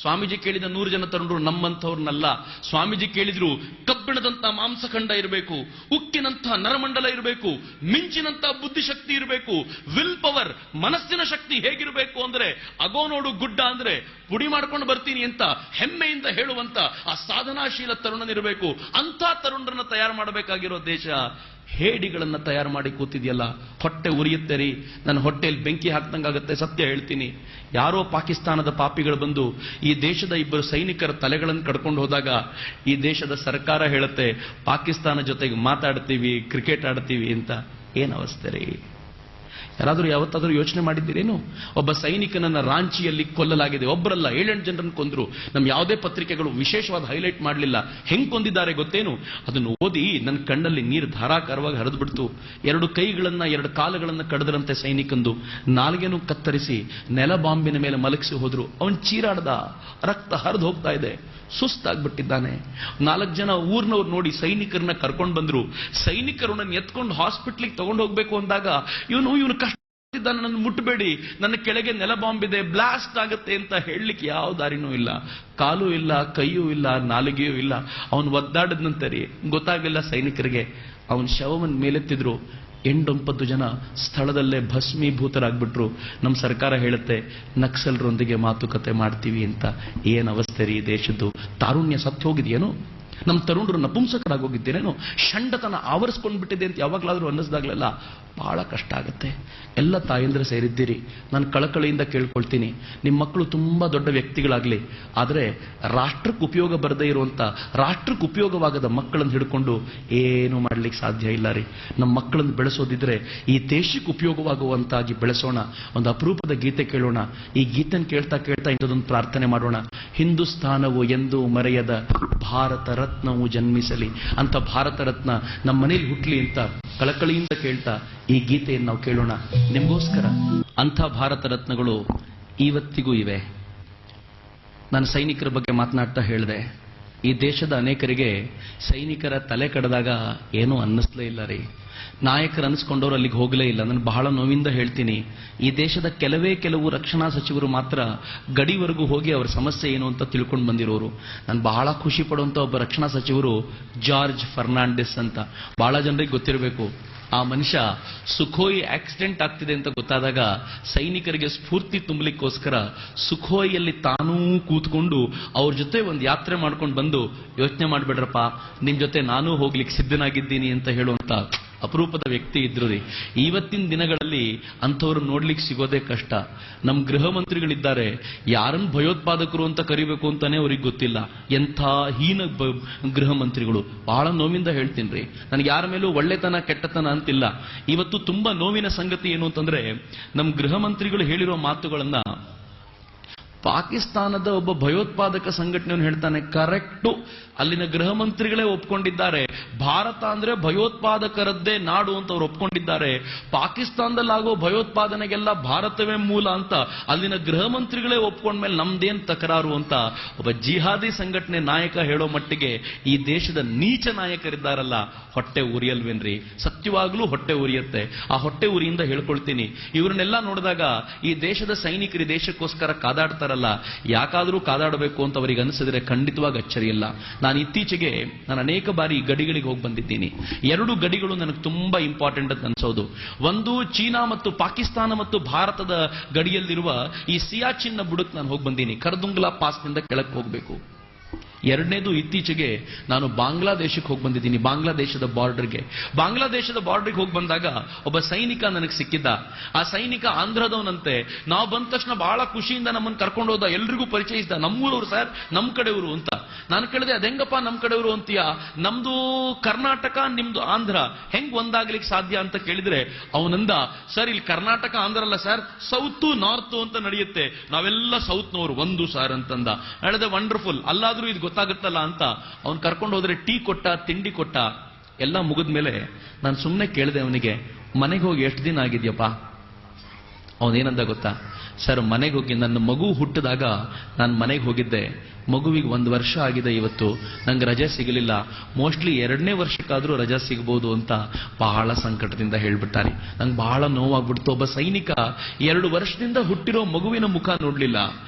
ಸ್ವಾಮೀಜಿ ಕೇಳಿದ 100 ಜನ ತರುಣರು ನಮ್ಮಂಥವ್ರನ್ನಲ್ಲ. ಸ್ವಾಮೀಜಿ ಕೇಳಿದ್ರು ಕಬ್ಬಿಣದಂತ ಮಾಂಸಖಂಡ ಇರಬೇಕು, ಉಕ್ಕಿನಂತಹ ನರಮಂಡಲ ಇರಬೇಕು, ಮಿಂಚಿನಂತಹ ಬುದ್ಧಿಶಕ್ತಿ ಇರಬೇಕು, ವಿಲ್ ಪವರ್ ಮನಸ್ಸಿನ ಶಕ್ತಿ ಹೇಗಿರಬೇಕು ಅಂದ್ರೆ ಅಗೋ ನೋಡು ಗುಡ್ಡ ಅಂದ್ರೆ ಪುಡಿ ಮಾಡ್ಕೊಂಡು ಬರ್ತೀನಿ ಅಂತ ಹೆಮ್ಮೆಯಿಂದ ಹೇಳುವಂತ ಆ ಸಾಧನಾಶೀಲ ತರುಣನಿರಬೇಕು. ಅಂತ ತರುಣರನ್ನ ತಯಾರು ಮಾಡಬೇಕಾಗಿರೋ ದೇಶ ಹೇಡಿಗಳನ್ನ ತಯಾರು ಮಾಡಿ ಕೂತಿದೆಯಲ್ಲ. ಹೊಟ್ಟೆ ಉರಿಯುತ್ತೆ ರೀ, ನನ್ನ ಹೊಟ್ಟೆಯಲ್ಲಿ ಬೆಂಕಿ ಹಾಕ್ದಂಗಾಗತ್ತೆ. ಸತ್ಯ ಹೇಳ್ತೀನಿ, ಯಾರೋ ಪಾಕಿಸ್ತಾನದ ಪಾಪಿಗಳು ಬಂದು ಈ ದೇಶದ 2 ಸೈನಿಕರ ತಲೆಗಳನ್ನು ಕಡ್ಕೊಂಡು ಹೋದಾಗ ಈ ದೇಶದ ಸರ್ಕಾರ ಹೇಳುತ್ತೆ ಪಾಕಿಸ್ತಾನ ಜೊತೆಗೆ ಮಾತಾಡ್ತೀವಿ, ಕ್ರಿಕೆಟ್ ಆಡ್ತೀವಿ ಅಂತ. ಏನ್ ಅವಸ್ಥೆ ರೀ! ಯಾರಾದರೂ ಯಾವತ್ತಾದರೂ ಯೋಚನೆ ಮಾಡಿದ್ದೀರೇನು? ಒಬ್ಬ ಸೈನಿಕನನ್ನ ರಾಂಚಿಯಲ್ಲಿ ಕೊಲ್ಲಲಾಗಿದೆ. ಒಬ್ಬರಲ್ಲ, 7-8 ಜನರನ್ನು ಕೊಂದ್ರು. ನಮ್ಮ ಯಾವುದೇ ಪತ್ರಿಕೆಗಳು ವಿಶೇಷವಾದ ಹೈಲೈಟ್ ಮಾಡಲಿಲ್ಲ. ಹೆಂಗ್ ಕೊಂದಿದ್ದಾರೆ ಗೊತ್ತೇನು? ಅದನ್ನು ಓದಿ ನನ್ನ ಕಣ್ಣಲ್ಲಿ ನೀರು ಧಾರಾಕಾರವಾಗಿ ಹರಿದು ಬಿಡ್ತು. 2 ಕೈಗಳನ್ನ 2 ಕಾಲುಗಳನ್ನ ಕಡದ್ರಂತೆ ಸೈನಿಕಂದು. ನಾಲ್ಗೆನೂ ಕತ್ತರಿಸಿ ನೆಲ ಬಾಂಬಿನ ಮೇಲೆ ಮಲಗಿಸಿ ಹೋದ್ರು. ಅವನ್ ಚೀರಾಡ್ದ, ರಕ್ತ ಹರಿದು ಹೋಗ್ತಾ ಇದೆ, ಸುಸ್ತಾಗ್ಬಿಟ್ಟಿದ್ದಾನೆ. 4 ಜನ ಊರ್ನವ್ರು ನೋಡಿ ಸೈನಿಕರನ್ನ ಕರ್ಕೊಂಡು ಬಂದ್ರು. ಸೈನಿಕರು ನನ್ನ ಎತ್ಕೊಂಡು ಹಾಸ್ಪಿಟ್ಲಿಗೆ ತಗೊಂಡು ಹೋಗ್ಬೇಕು ಅಂದಾಗ ಇವನು ಕಷ್ಟದಿದ್ದಾನೆ, ನನ್ನ ಮುಟ್ಟಬೇಡಿ, ನನ್ನ ಕೆಳಗೆ ನೆಲ ಬಾಂಬಿದೆ, ಬ್ಲಾಸ್ಟ್ ಆಗುತ್ತೆ ಅಂತ ಹೇಳಲಿಕ್ಕೆ ಯಾವ ದಾರಿನೂ ಇಲ್ಲ. ಕಾಲು ಇಲ್ಲ, ಕೈಯೂ ಇಲ್ಲ, ನಾಲಿಗೆಯೂ ಇಲ್ಲ. ಅವನು ಒದ್ದಾಡದ್ನಂತೆ ರೀ, ಗೊತ್ತಾಗಲಿಲ್ಲ ಸೈನಿಕರಿಗೆ. ಅವನ ಶವವನ್ನು ಮೇಲೆತ್ತಿದ್ರು. 8-9 ಜನ ಸ್ಥಳದಲ್ಲೇ ಭಸ್ಮೀಭೂತರಾಗ್ಬಿಟ್ರು. ನಮ್ಮ ಸರ್ಕಾರ ಹೇಳುತ್ತೆ ನಕ್ಸಲರೊಂದಿಗೆ ಮಾತುಕತೆ ಮಾಡ್ತೀವಿ ಅಂತ. ಏನ್ ಅವಸ್ಥೆ ರೀ ದೇಶದ್ದು! ತಾರುಣ್ಯ ಸತ್ತು ಹೋಗಿದೆಯೇನು? ನಮ್ಮ ತರುಣರು ನಪುಂಸಕರಾಗೋಗಿದ್ದೇನೇನೋ? ಷಂಡತನ ಆವರಿಸ್ಕೊಂಡು ಬಿಟ್ಟಿದೆ ಅಂತ ಯಾವಾಗಲಾದ್ರೂ ಅನ್ನಿಸ್ದಾಗ್ಲೆಲ್ಲ ಬಹಳ ಕಷ್ಟ ಆಗುತ್ತೆ. ಎಲ್ಲ ತಾಯಂದ್ರೆ ಸೇರಿದ್ದೀರಿ, ನಾನು ಕಳಕಳಿಯಿಂದ ಕೇಳ್ಕೊಳ್ತೀನಿ, ನಿಮ್ಮ ಮಕ್ಕಳು ತುಂಬಾ ದೊಡ್ಡ ವ್ಯಕ್ತಿಗಳಾಗ್ಲಿ, ಆದರೆ ರಾಷ್ಟ್ರಕ್ಕೆ ಉಪಯೋಗ ಬರದೇ ಇರುವಂತ, ರಾಷ್ಟ್ರಕ್ಕೆ ಉಪಯೋಗವಾಗದ ಮಕ್ಕಳನ್ನು ಹಿಡ್ಕೊಂಡು ಏನು ಮಾಡ್ಲಿಕ್ಕೆ ಸಾಧ್ಯ ಇಲ್ಲ ರೀ. ನಮ್ಮ ಮಕ್ಕಳನ್ನು ಬೆಳೆಸೋದಿದ್ರೆ ಈ ದೇಶಕ್ಕೆ ಉಪಯೋಗವಾಗುವಂತಾಗಿ ಬೆಳೆಸೋಣ. ಒಂದು ಅಪರೂಪದ ಗೀತೆ ಕೇಳೋಣ. ಈ ಗೀತೆನ ಕೇಳ್ತಾ ಕೇಳ್ತಾ ಇಂಥದೊಂದು ಪ್ರಾರ್ಥನೆ ಮಾಡೋಣ. ಹಿಂದೂಸ್ತಾನವು ಎಂದೂ ಮರೆಯದ ಭಾರತ ರತ್ನವು ಜನ್ಮಿಸಲಿ ಅಂತ, ಭಾರತ ರತ್ನ ನಮ್ಮ ಮನೇಲಿ ಹುಟ್ಲಿ ಅಂತ ಕಳಕಳಿಯಿಂದ ಕೇಳ್ತಾ ಈ ಗೀತೆಯನ್ನು ನಾವು ಕೇಳೋಣ ನಿಮಗೋಸ್ಕರ. ಅಂಥ ಭಾರತ ರತ್ನಗಳು ಇವತ್ತಿಗೂ ಇವೆ. ನಾನು ಸೈನಿಕರ ಬಗ್ಗೆ ಮಾತನಾಡ್ತಾ ಹೇಳಿದೆ, ಈ ದೇಶದ ಅನೇಕರಿಗೆ ಸೈನಿಕರ ತಲೆ ಕಡ್ದಾಗ ಏನೂ ಅನ್ನಿಸ್ಲೇ ಇಲ್ಲ ರೀ. ನಾಯಕರು ಅನಿಸ್ಕೊಂಡವ್ರು ಅಲ್ಲಿಗೆ ಹೋಗಲೇ ಇಲ್ಲ. ನಾನು ಬಹಳ ನೋವಿಂದ ಹೇಳ್ತೀನಿ, ಈ ದೇಶದ ಕೆಲವು ರಕ್ಷಣಾ ಸಚಿವರು ಮಾತ್ರ ಗಡಿವರೆಗೂ ಹೋಗಿ ಅವರ ಸಮಸ್ಯೆ ಏನು ಅಂತ ತಿಳ್ಕೊಂಡು ಬಂದಿರೋರು. ನಾನು ಬಹಳ ಖುಷಿ ಪಡುವಂತ ಒಬ್ಬ ರಕ್ಷಣಾ ಸಚಿವರು ಜಾರ್ಜ್ ಫರ್ನಾಂಡಿಸ್ ಅಂತ. ಬಹಳ ಜನರಿಗೆ ಗೊತ್ತಿರಬೇಕು. ಆ ಮನುಷ್ಯ ಸುಖೋಯಿ ಆಕ್ಸಿಡೆಂಟ್ ಆಗ್ತಿದೆ ಅಂತ ಗೊತ್ತಾದಾಗ ಸೈನಿಕರಿಗೆ ಸ್ಫೂರ್ತಿ ತುಂಬಲಿಕ್ಕೋಸ್ಕರ ಸುಖೋಯಿಯಲ್ಲಿ ತಾನೂ ಕೂತ್ಕೊಂಡು ಅವ್ರ ಜೊತೆ ಒಂದು ಯಾತ್ರೆ ಮಾಡ್ಕೊಂಡು ಬಂದು, ಯೋಚನೆ ಮಾಡ್ಬೇಡ್ರಪ್ಪ, ನಿಮ್ ಜೊತೆ ನಾನೂ ಹೋಗ್ಲಿಕ್ಕೆ ಸಿದ್ಧನಾಗಿದ್ದೀನಿ ಅಂತ ಹೇಳುವಂತ ಅಪರೂಪದ ವ್ಯಕ್ತಿ ಇದ್ರು ರೀ. ಇವತ್ತಿನ ದಿನಗಳಲ್ಲಿ ಅಂಥವ್ರು ನೋಡ್ಲಿಕ್ಕೆ ಸಿಗೋದೇ ಕಷ್ಟ. ನಮ್ಮ ಗೃಹ ಮಂತ್ರಿಗಳಿದ್ದಾರೆ, ಯಾರನ್ನು ಭಯೋತ್ಪಾದಕರು ಅಂತ ಕರಿಬೇಕು ಅಂತಾನೆ ಅವ್ರಿಗೆ ಗೊತ್ತಿಲ್ಲ. ಎಂಥ ಹೀನ ಗೃಹ ಮಂತ್ರಿಗಳು. ಬಹಳ ನೋವಿಂದ ಹೇಳ್ತೀನಿ ರೀ. ನನಗೆ ಯಾರ ಮೇಲೂ ಒಳ್ಳೆತನ ಕೆಟ್ಟತನ ಅಂತಿಲ್ಲ. ಇವತ್ತು ತುಂಬಾ ನೋವಿನ ಸಂಗತಿ ಏನು ಅಂತಂದ್ರೆ, ನಮ್ಮ ಗೃಹ ಮಂತ್ರಿಗಳು ಹೇಳಿರೋ ಮಾತುಗಳನ್ನ ಪಾಕಿಸ್ತಾನದ ಒಬ್ಬ ಭಯೋತ್ಪಾದಕ ಸಂಘಟನೆಯನ್ನು ಹೇಳ್ತಾನೆ. ಕರೆಕ್ಟು, ಅಲ್ಲಿನ ಗೃಹ ಮಂತ್ರಿಗಳೇ ಒಪ್ಕೊಂಡಿದ್ದಾರೆ. ಭಾರತ ಅಂದ್ರೆ ಭಯೋತ್ಪಾದಕರದ್ದೇ ನಾಡು ಅಂತ ಅವ್ರು ಒಪ್ಕೊಂಡಿದ್ದಾರೆ. ಪಾಕಿಸ್ತಾನದಲ್ಲಾಗೋ ಭಯೋತ್ಪಾದನೆಗೆಲ್ಲ ಭಾರತವೇ ಮೂಲ ಅಂತ ಅಲ್ಲಿನ ಗೃಹ ಮಂತ್ರಿಗಳೇ ಒಪ್ಕೊಂಡ್ಮೇಲೆ ನಮ್ದೇನ್ ತಕರಾರು ಅಂತ ಒಬ್ಬ ಜಿಹಾದಿ ಸಂಘಟನೆ ನಾಯಕ ಹೇಳೋ ಮಟ್ಟಿಗೆ ಈ ದೇಶದ ನೀಚ ನಾಯಕರಿದ್ದಾರಲ್ಲ, ಹೊಟ್ಟೆ ಉರಿಯಲ್ವೇನ್ರಿ? ಸತ್ಯವಾಗ್ಲೂ ಹೊಟ್ಟೆ ಉರಿಯುತ್ತೆ. ಆ ಹೊಟ್ಟೆ ಉರಿಯಿಂದ ಹೇಳ್ಕೊಳ್ತೀನಿ, ಇವ್ರನ್ನೆಲ್ಲ ನೋಡಿದಾಗ ಈ ದೇಶದ ಸೈನಿಕರು ದೇಶಕ್ಕೋಸ್ಕರ ಕಾದಾಡ್ತಾರಲ್ಲ, ಯಾಕಾದ್ರೂ ಕಾದಾಡಬೇಕು ಅಂತ ಅವರಿಗೆ ಅನಿಸಿದ್ರೆ ಖಂಡಿತವಾಗಿ ಅಚ್ಚರಿಯಿಲ್ಲ. ನಾನು ಇತ್ತೀಚೆಗೆ ಅನೇಕ ಬಾರಿ ಗಡಿಗಳಿಗೆ ಹೋಗಿ ಬಂದಿದ್ದೀನಿ. 2 ಗಡಿಗಳು ನನಗೆ ತುಂಬಾ ಇಂಪಾರ್ಟೆಂಟ್ ಅಂತ ಅನ್ಸೋದು. ಒಂದು, ಚೀನಾ ಮತ್ತು ಪಾಕಿಸ್ತಾನ ಮತ್ತು ಭಾರತದ ಗಡಿಯಲ್ಲಿರುವ ಈ ಸಿಯಾಚಿನ್ನ ಬುಡಕ್ಕೆ ನಾನು ಹೋಗಿ ಬಂದೀನಿ. ಕರ್ದುಂಗ್ಲಾ ಪಾಸ್ನಿಂದ ಕೆಳಕ್ಕೆ ಹೋಗಬೇಕು. ಎರಡನೇದು, ಇತ್ತೀಚೆಗೆ ನಾನು ಬಾಂಗ್ಲಾದೇಶಕ್ಕೆ ಹೋಗಿ ಬಂದಿದ್ದೀನಿ, ಬಾಂಗ್ಲಾದೇಶದ ಬಾರ್ಡರ್ಗೆ. ಬಾಂಗ್ಲಾದೇಶದ ಬಾರ್ಡರ್ಗೆ ಹೋಗಿ ಬಂದಾಗ ಒಬ್ಬ ಸೈನಿಕ ನನಗೆ ಸಿಕ್ಕಿದ್ದ. ಆ ಸೈನಿಕ ಆಂಧ್ರದವನಂತೆ. ನಾವು ಬಂದ ತಕ್ಷಣ ಬಹಳ ಖುಷಿಯಿಂದ ನಮ್ಮನ್ನು ಕರ್ಕೊಂಡು ಹೋದ, ಎಲ್ರಿಗೂ ಪರಿಚಯಿಸಿದ. ನಮ್ಮೂರವ್ರು ಸರ್, ನಮ್ ಕಡೆಯವರು ಅಂತ. ನಾನು ಕೇಳಿದೆ, ಅದೆಂಗಪ್ಪ ನಮ್ ಕಡೆಯವರು ಅಂತೀಯ? ನಮ್ದು ಕರ್ನಾಟಕ, ನಿಮ್ದು ಆಂಧ್ರ, ಹೆಂಗ್ ಒಂದಾಗ್ಲಿಕ್ಕೆ ಸಾಧ್ಯ ಅಂತ ಕೇಳಿದ್ರೆ ಅವನಂದ, ಸರ್ ಇಲ್ಲಿ ಕರ್ನಾಟಕ ಆಂಧ್ರ ಅಲ್ಲ ಸರ್, ಸೌತ್ ನಾರ್ತ್ ಅಂತ ನಡೆಯುತ್ತೆ, ನಾವೆಲ್ಲ ಸೌತ್ನವರು ಒಂದು ಸರ್ ಅಂತಂದ. ಹೇಳಿದೆ, ವಂಡರ್ಫುಲ್, ಅಲ್ಲಾದ್ರೂ ಇದು ಗೊತ್ತಾಗುತ್ತಲ್ಲ ಅಂತ. ಅವ್ನು ಕರ್ಕೊಂಡು ಹೋದ್ರೆ ಟೀ ಕೊಟ್ಟ, ತಿಂಡಿ ಕೊಟ್ಟ. ಎಲ್ಲ ಮುಗಿದ್ಮೇಲೆ ನಾನು ಸುಮ್ಮನೆ ಕೇಳಿದೆ ಅವನಿಗೆ, ಮನೆಗೆ ಹೋಗಿ ಎಷ್ಟು ದಿನ ಆಗಿದ್ಯಪ್ಪ? ಅವನೇನಂದ ಗೊತ್ತಾ? ಸರ್, ಮನೆಗೆ ಹೋಗಿ ನನ್ನ ಮಗು ಹುಟ್ಟಿದಾಗ ನಾನು ಮನೆಗೆ ಹೋಗಿದ್ದೆ, ಮಗುವಿಗೆ 1 ವರ್ಷ ಆಗಿದೆ ಇವತ್ತು, ನಂಗೆ ರಜೆ ಸಿಗಲಿಲ್ಲ, ಮೋಸ್ಟ್ಲಿ 2ನೇ ವರ್ಷಕ್ಕಾದ್ರೂ ರಜೆ ಸಿಗಬಹುದು ಅಂತ ಬಹಳ ಸಂಕಟದಿಂದ ಹೇಳ್ಬಿಟ್ಟಾರೆ. ನಂಗೆ ಬಹಳ ನೋವಾಗ್ಬಿಡ್ತು. ಒಬ್ಬ ಸೈನಿಕ 2 ವರ್ಷದಿಂದ ಹುಟ್ಟಿರೋ ಮಗುವಿನ ಮುಖ ನೋಡ್ಲಿಲ್ಲ,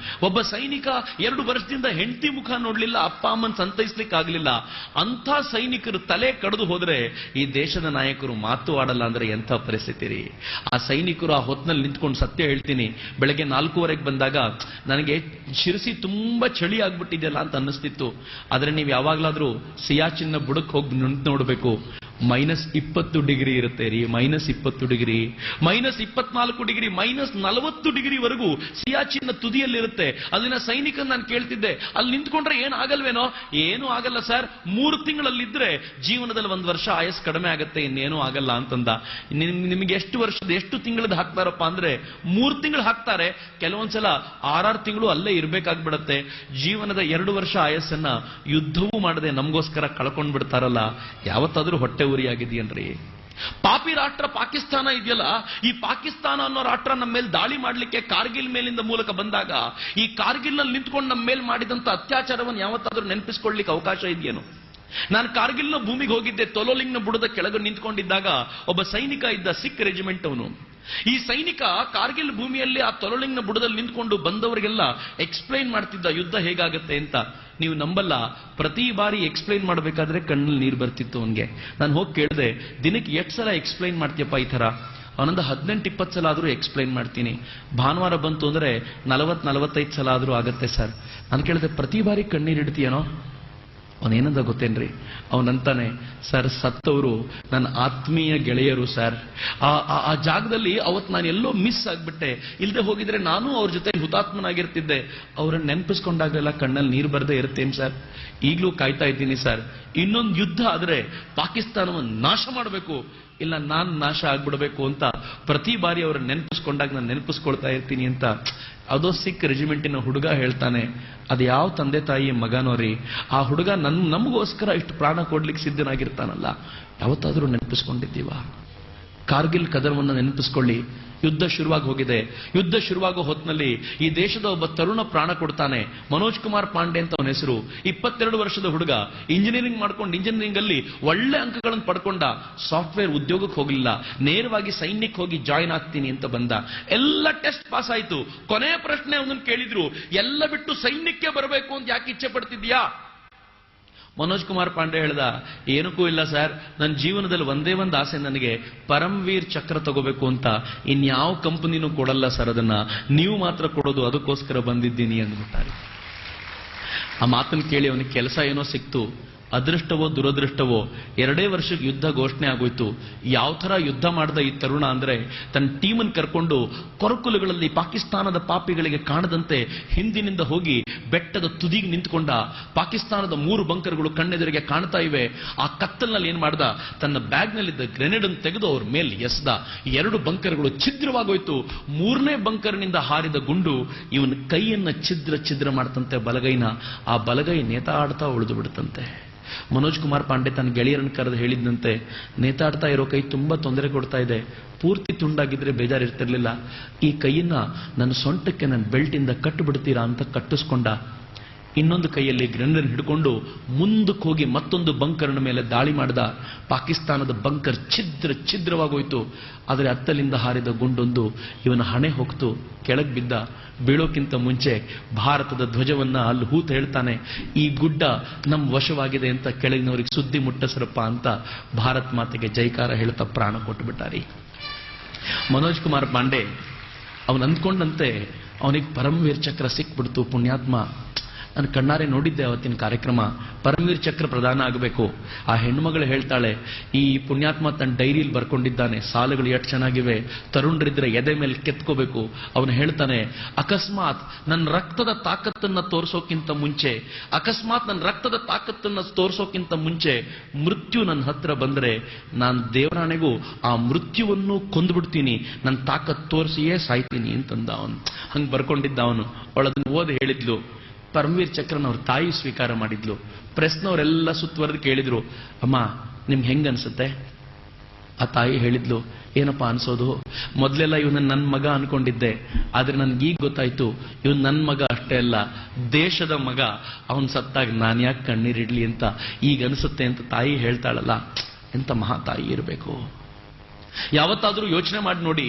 ಒಬ್ಬ ಸೈನಿಕ 2 ವರ್ಷದಿಂದ ಹೆಂಡತಿ ಮುಖ ನೋಡ್ಲಿಲ್ಲ, ಅಪ್ಪ ಅಮ್ಮನ್ ಸಂತೈಸ್ಲಿಕ್ಕೆ ಆಗ್ಲಿಲ್ಲ. ಅಂಥ ಸೈನಿಕರು ತಲೆ ಕಡಿದು ಹೋದ್ರೆ ಈ ದೇಶದ ನಾಯಕರು ಮಾತು ಆಡಲ್ಲ ಅಂದ್ರೆ ಎಂಥ ಪರಿಸ್ಥಿತಿ ರೀ. ಆ ಸೈನಿಕರು ಆ ಹೊತ್ನಲ್ಲಿ ನಿಂತ್ಕೊಂಡು, ಸತ್ಯ ಹೇಳ್ತೀನಿ, ಬೆಳಗ್ಗೆ 4:15 ಬಂದಾಗ ನನಗೆ ಶಿರಸಿ ತುಂಬಾ ಚಳಿ ಆಗ್ಬಿಟ್ಟಿದೆಯಲ್ಲ ಅಂತ ಅನ್ನಿಸ್ತಿತ್ತು. ಆದ್ರೆ ನೀವು ಯಾವಾಗ್ಲಾದ್ರೂ ಸಿಯಾಚಿನ್ನ ಬುಡಕ್ ಹೋಗಿ ನಿಂತು ನೋಡ್ಬೇಕು, -20 ಡಿಗ್ರಿ ಇರುತ್ತೆ ರೀ, -20 ಡಿಗ್ರಿ, -24 ಡಿಗ್ರಿ, -40 ಡಿಗ್ರಿವರೆಗೂ ಸಿಯಾಚಿನ್ನ ತುದಿಯಲ್ಲಿರುತ್ತೆ. ಅಲ್ಲಿನ ಸೈನಿಕ ನಾನು ಕೇಳ್ತಿದ್ದೆ, ಅಲ್ಲಿ ನಿಂತ್ಕೊಂಡ್ರೆ ಏನ್ ಆಗಲ್ವೇನೋ? ಏನೂ ಆಗಲ್ಲ ಸರ್, 3 ತಿಂಗಳಲ್ಲಿದ್ರೆ ಜೀವನದಲ್ಲಿ 1 ವರ್ಷ ಆಯಸ್ ಕಡಿಮೆ ಆಗತ್ತೆ, ಇನ್ನೇನೂ ಆಗಲ್ಲ ಅಂತಂದ. ನಿಮಗೆ ಎಷ್ಟು ತಿಂಗಳದ್ದು ಹಾಕ್ತಾರಪ್ಪ ಅಂದ್ರೆ 3 ತಿಂಗಳು ಹಾಕ್ತಾರೆ, ಕೆಲವೊಂದ್ಸಲ 6 ತಿಂಗಳು ಅಲ್ಲೇ ಇರ್ಬೇಕಾಗ್ಬಿಡತ್ತೆ. ಜೀವನದ 2 ವರ್ಷ ಆಯಸ್ಸನ್ನ ಯುದ್ಧವೂ ಮಾಡದೆ ನಮಗೋಸ್ಕರ ಕಳ್ಕೊಂಡ್ ಬಿಡ್ತಾರಲ್ಲ, ಯಾವತ್ತಾದ್ರೂ ಹೊಟ್ಟೆ ಉರಿಯಾಗಿದೆಯನ್ರಿ? ಪಾಪಿ ರಾಷ್ಟ್ರ ಪಾಕಿಸ್ತಾನ ಇದೆಯಲ್ಲ, ಈ ಪಾಕಿಸ್ತಾನ ಅನ್ನೋ ರಾಷ್ಟ್ರ ನಮ್ಮ ಮೇಲೆ ದಾಳಿ ಮಾಡ್ಲಿಕ್ಕೆ ಕಾರ್ಗಿಲ್ ಮೇಲಿಂದ ಮೂಲಕ ಬಂದಾಗ, ಈ ಕಾರ್ಗಿಲ್ ನಲ್ಲಿ ನಿಂತ್ಕೊಂಡು ನಮ್ಮ ಮೇಲೆ ಮಾಡಿದಂತ ಅತ್ಯಾಚಾರವನ್ನು ಯಾವತ್ತಾದ್ರೂ ನೆನಪಿಸ್ಕೊಳ್ಳಿಕ್ಕೆ ಅವಕಾಶ ಇದೆಯೇನು? ನಾನು ಕಾರ್ಗಿಲ್ನ ಭೂಮಿಗೆ ಹೋಗಿದ್ದೆ, ತೊಲೋಲಿಂಗ್ನ ಬುಡದ ಕೆಳಗೆ ನಿಂತ್ಕೊಂಡಿದ್ದಾಗ ಒಬ್ಬ ಸೈನಿಕ ಇದ್ದ, ಸಿಖ್ ರೆಜಿಮೆಂಟ್ ಅವನು. ಈ ಸೈನಿಕ ಕಾರ್ಗಿಲ್ ಭೂಮಿಯಲ್ಲಿ ಆ ತೊಲೋಲಿಂಗ್ನ ಬುಡದಲ್ಲಿ ನಿಂತ್ಕೊಂಡು ಬಂದವರಿಗೆಲ್ಲ ಎಕ್ಸ್ಪ್ಲೈನ್ ಮಾಡ್ತಿದ್ದ ಯುದ್ಧ ಹೇಗಾಗತ್ತೆ ಅಂತ. ನೀವು ನಂಬಲ್ಲ, ಪ್ರತಿ ಬಾರಿ ಎಕ್ಸ್ಪ್ಲೈನ್ ಮಾಡಬೇಕಾದ್ರೆ ಕಣ್ಣಲ್ಲಿ ನೀರು ಬರ್ತಿತ್ತು ಅವನಿಗೆ. ನಾನು ಹೋಗಿ ಕೇಳಿದೆ, ದಿನಕ್ಕೆ 8 ಸಲ ಎಕ್ಸ್ಪ್ಲೈನ್ ಮಾಡ್ತೀಯಪ್ಪ ಈ ತರ? ಅವನೊಂದು 18-20 ಸಲ ಆದ್ರೂ ಎಕ್ಸ್ಪ್ಲೈನ್ ಮಾಡ್ತೀನಿ. ಭಾನುವಾರ ಬಂತು ಅಂದ್ರೆ 40-45 ಸಲ ಆದ್ರೂ ಆಗತ್ತೆ ಸರ್. ನಾನು ಕೇಳಿದೆ, ಪ್ರತಿ ಬಾರಿ ಕಣ್ಣೀರು ಇಡ್ತೀಯನೋ? ಅವನೇನಂದ ಗೊತ್ತೇನ್ರಿ? ಅವನಂತಾನೆ, ಸರ್, ಸತ್ತವರು ನನ್ನ ಆತ್ಮೀಯ ಗೆಳೆಯರು ಸರ್. ಆ ಜಾಗದಲ್ಲಿ ಅವತ್ತು ನಾನು ಎಲ್ಲೋ ಮಿಸ್ ಆಗ್ಬಿಟ್ಟೆ, ಇಲ್ಲದೆ ಹೋಗಿದ್ರೆ ನಾನು ಅವ್ರ ಜೊತೆ ಹುತಾತ್ಮನಾಗಿರ್ತಿದ್ದೆ. ಅವ್ರನ್ನ ನೆನಪಿಸ್ಕೊಂಡಾಗೆಲ್ಲ ಕಣ್ಣಲ್ಲಿ ನೀರು ಬರದೇ ಇರುತ್ತೇನು ಸರ್? ಈಗಲೂ ಕಾಯ್ತಾ ಇದ್ದೀನಿ ಸರ್, ಇನ್ನೊಂದು ಯುದ್ಧ ಆದ್ರೆ ಪಾಕಿಸ್ತಾನವನ್ನು ನಾಶ ಮಾಡಬೇಕು, ಇಲ್ಲ ನಾನು ನಾಶ ಆಗ್ಬಿಡ್ಬೇಕು ಅಂತ ಪ್ರತಿ ಬಾರಿ ಅವ್ರನ್ನ ನೆನಪಿಸ್ಕೊಂಡಾಗ ನಾನು ನೆನಪಿಸ್ಕೊಳ್ತಾ ಇರ್ತೀನಿ ಅಂತ ಅದೋ ಸಿಖ್ ರೆಜಿಮೆಂಟಿನ ಹುಡುಗ ಹೇಳ್ತಾನೆ. ಅದು ಯಾವ ತಂದೆ ತಾಯಿ ಮಗನೋರಿ, ಆ ಹುಡುಗ ನಮಗೋಸ್ಕರ ಇಷ್ಟು ಪ್ರಾಣ ಕೊಡ್ಲಿಕ್ಕೆ ಸಿದ್ಧನಾಗಿರ್ತಾನಲ್ಲ, ಯಾವತ್ತಾದ್ರೂ ನೆನಪಿಸ್ಕೊಂಡಿದ್ದೀವ? ಕಾರ್ಗಿಲ್ ಕದನವನ್ನು ನೆನಪಿಸ್ಕೊಳ್ಳಿ. ಯುದ್ಧ ಶುರುವಾಗಿ ಹೋಗಿದೆ. ಯುದ್ಧ ಶುರುವಾಗೋ ಹೊತ್ತಿನಲ್ಲಿ ಈ ದೇಶದ ಒಬ್ಬ ತರುಣ ಪ್ರಾಣ ಕೊಡ್ತಾನೆ. ಮನೋಜ್ ಕುಮಾರ್ ಪಾಂಡೆ ಅಂತ ಅವನ ಹೆಸರು. 22 ವರ್ಷದ ಹುಡುಗ, ಇಂಜಿನಿಯರಿಂಗ್ ಮಾಡ್ಕೊಂಡು ಇಂಜಿನಿಯರಿಂಗ್ ಅಲ್ಲಿ ಒಳ್ಳೆ ಅಂಕಗಳನ್ನು ಪಡ್ಕೊಂಡ. ಸಾಫ್ಟ್ವೇರ್ ಉದ್ಯೋಗಕ್ಕೆ ಹೋಗಲಿಲ್ಲ, ನೇರವಾಗಿ ಸೈನ್ಯಕ್ಕೆ ಹೋಗಿ ಜಾಯಿನ್ ಆಗ್ತೀನಿ ಅಂತ ಬಂದ. ಎಲ್ಲ ಟೆಸ್ಟ್ ಪಾಸ್ ಆಯ್ತು. ಕೊನೆಯ ಪ್ರಶ್ನೆ ಅವನನ್ನು ಕೇಳಿದ್ರು, ಎಲ್ಲ ಬಿಟ್ಟು ಸೈನ್ಯಕ್ಕೆ ಬರಬೇಕು ಅಂತ ಯಾಕೆ ಇಚ್ಛೆ ಪಡ್ತಿದ್ಯಾ? ಮನೋಜ್ ಕುಮಾರ್ ಪಾಂಡೆ ಹೇಳ್ದ, ಏನಕ್ಕೂ ಇಲ್ಲ ಸರ್, ನನ್ನ ಜೀವನದಲ್ಲಿ ಒಂದೇ ಒಂದು ಆಸೆ, ನನಗೆ ಪರಮವೀರ್ ಚಕ್ರ ತಗೋಬೇಕು ಅಂತ. ಇನ್ಯಾವ ಕಂಪನಿನೂ ಕೊಡಲ್ಲ ಸರ್, ಅದನ್ನ ನೀವು ಮಾತ್ರ ಕೊಡೋದು, ಅದಕ್ಕೋಸ್ಕರ ಬಂದಿದ್ದೀನಿ ಅಂದ್ಬಿಟ್ಟಾರೆ. ಆ ಮಾತನ್ನು ಕೇಳಿ ಅವನಿಗೆ ಕೆಲಸ ಏನೋ ಸಿಕ್ತು. ಅದೃಷ್ಟವೋ ದುರದೃಷ್ಟವೋ 2 ವರ್ಷಕ್ಕೆ ಯುದ್ಧ ಘೋಷಣೆ ಆಗೋಯ್ತು. ಯಾವ ತರ ಯುದ್ಧ ಮಾಡಿದ ಈ ತರುಣ ಅಂದ್ರೆ, ತನ್ನ ಟೀಮನ್ನು ಕರ್ಕೊಂಡು ಕೊರಕುಲುಗಳಲ್ಲಿ ಪಾಕಿಸ್ತಾನದ ಪಾಪಿಗಳಿಗೆ ಕಾಣದಂತೆ ಹಿಂದಿನಿಂದ ಹೋಗಿ ಬೆಟ್ಟದ ತುದಿಗೆ ನಿಂತ್ಕೊಂಡ. ಪಾಕಿಸ್ತಾನದ 3 ಬಂಕರ್ಗಳು ಕಣ್ಣೆದುರಿಗೆ ಕಾಣ್ತಾ ಇವೆ. ಆ ಕತ್ತಲ್ನಲ್ಲಿ ಏನ್ ಮಾಡ್ದ, ತನ್ನ ಬ್ಯಾಗ್ನಲ್ಲಿದ್ದ ಗ್ರೆನೇಡ್ ಅನ್ನು ತೆಗೆದು ಅವ್ರ ಮೇಲೆ ಎಸ್ದ. 2 ಬಂಕರ್ಗಳು ಛಿದ್ರವಾಗೋಯ್ತು. 3ನೇ ಬಂಕರ್ನಿಂದ ಹಾರಿದ ಗುಂಡು ಇವನ ಕೈಯನ್ನ ಛಿದ್ರ ಮಾಡ್ತಂತೆ, ಬಲಗೈನ. ಆ ಬಲಗೈ ನೇತಾಡ್ತಾ ಉಳಿದು ಬಿಡುತ್ತಂತೆ. ಮನೋಜ್ ಕುಮಾರ್ ಪಾಂಡೆ ತನ್ನ ಗೆಳೆಯರನ್ನು ಕರೆದು ಹೇಳಿದಂತೆ, ನೇತಾಡ್ತಾ ಇರೋ ಕೈ ತುಂಬಾ ತೊಂದರೆ ಕೊಡ್ತಾ ಇದೆ, ಪೂರ್ತಿ ತುಂಡಾಗಿದ್ರೆ ಬೇಜಾರಿರ್ತಿರ್ಲಿಲ್ಲ, ಈ ಕೈಯನ್ನ ನನ್ನ ಸೊಂಟಕ್ಕೆ ನನ್ನ ಬೆಲ್ಟಿಂದ ಕಟ್ಟಿಬಿಡ್ತೀರಾ ಅಂತ ಕಟ್ಟಿಸ್ಕೊಂಡ. ಇನ್ನೊಂದು ಕೈಯಲ್ಲಿ ಗ್ರೆನೇಡ್ ಹಿಡ್ಕೊಂಡು ಮುಂದಕ್ಕೆ ಹೋಗಿ ಮತ್ತೊಂದು ಬಂಕರ್ನ ಮೇಲೆ ದಾಳಿ ಮಾಡಿದ. ಪಾಕಿಸ್ತಾನದ ಬಂಕರ್ ಛಿದ್ರವಾಗೋಯ್ತು. ಆದರೆ ಅತ್ತಲಿಂದ ಹಾರಿದ ಗುಂಡೊಂದು ಇವನ ಹಣೆ ಹೋಗ್ತು, ಕೆಳಗೆ ಬಿದ್ದ. ಬೀಳೋಕ್ಕಿಂತ ಮುಂಚೆ ಭಾರತದ ಧ್ವಜವನ್ನ ಅಲ್ಲಿ ಹೂತ ಹೇಳ್ತಾನೆ, ಈ ಗುಡ್ಡ ನಮ್ಮ ವಶವಾಗಿದೆ ಅಂತ ಕೆಳಗಿನವರಿಗೆ ಸುದ್ದಿ ಮುಟ್ಟಸರಪ್ಪ ಅಂತ ಭಾರತ್ ಮಾತೆಗೆ ಜೈಕಾರ ಹೇಳ್ತಾ ಪ್ರಾಣ ಕೊಟ್ಟು ಬಿಟ್ಟಾರಿ. ಮನೋಜ್ ಕುಮಾರ್ ಪಾಂಡೆ ಅವನು ಅಂದ್ಕೊಂಡಂತೆ ಅವನಿಗೆ ಪರಮವೀರ್ ಚಕ್ರ ಸಿಕ್ಬಿಡ್ತು. ಪುಣ್ಯಾತ್ಮ, ನಾನು ಕಣ್ಣಾರೆ ನೋಡಿದ್ದೆ ಅವತ್ತಿನ ಕಾರ್ಯಕ್ರಮ. ಪರಮವೀರ್ ಚಕ್ರ ಪ್ರದಾನ ಆಗಬೇಕು. ಆ ಹೆಣ್ಮಗಳು ಹೇಳ್ತಾಳೆ, ಈ ಪುಣ್ಯಾತ್ಮ ತನ್ನ ಡೈರಿಯಲ್ಲಿ ಬರ್ಕೊಂಡಿದ್ದಾನೆ, ಸಾಲುಗಳು ಎಷ್ಟು ಚೆನ್ನಾಗಿವೆ, ತರುಣರಿದ್ರೆ ಎದೆ ಮೇಲೆ ಕೆತ್ಕೋಬೇಕು. ಅವನು ಹೇಳ್ತಾನೆ, ಅಕಸ್ಮಾತ್ ನನ್ನ ರಕ್ತದ ತಾಕತ್ತನ್ನ ತೋರಿಸೋಕ್ಕಿಂತ ಮುಂಚೆ ಮೃತ್ಯು ನನ್ನ ಹತ್ರ ಬಂದ್ರೆ ನಾನು ದೇವರಾಣೆಗೂ ಆ ಮೃತ್ಯುವನ್ನು ಕೊಂದ್ಬಿಡ್ತೀನಿ, ನನ್ನ ತಾಕತ್ ತೋರಿಸಿಯೇ ಸಾಯ್ತೀನಿ ಅಂತಂದ ಅವನು. ಹಂಗೆ ಬರ್ಕೊಂಡಿದ್ದ ಅವನು. ಅವಳದನ್ನು ಓದಿ ಹೇಳಿದ್ಲು. ಪರಮವೀರ್ ಚಕ್ರನ ಅವ್ರ ತಾಯಿ ಸ್ವೀಕಾರ ಮಾಡಿದ್ಲು. ಪ್ರೆಸ್ನವರೆಲ್ಲ ಸುತ್ತುವರೆದು ಕೇಳಿದ್ರು, ಅಮ್ಮ ನಿಮ್ಗೆ ಹೆಂಗನ್ಸುತ್ತೆ? ಆ ತಾಯಿ ಹೇಳಿದ್ಲು, ಏನಪ್ಪಾ ಅನ್ಸೋದು, ಮೊದಲೆಲ್ಲ ಇವನ ನನ್ನ ಮಗ ಅನ್ಕೊಂಡಿದ್ದೆ, ಆದ್ರೆ ನನ್ಗೀಗ ಗೊತ್ತಾಯ್ತು ಇವನ್ ನನ್ನ ಮಗ ಅಷ್ಟೇ ಅಲ್ಲ, ದೇಶದ ಮಗ. ಅವನ್ ಸತ್ತಾಗ ನಾನು ಯಾಕೆ ಕಣ್ಣೀರಿಡ್ಲಿ ಅಂತ ಈಗ ಅನ್ಸುತ್ತೆ ಅಂತ ತಾಯಿ ಹೇಳ್ತಾಳಲ್ಲ. ಎಂತ ಮಹಾ ತಾಯಿ ಇರಬೇಕು. ಯಾವತ್ತಾದ್ರೂ ಯೋಚನೆ ಮಾಡಿ ನೋಡಿ,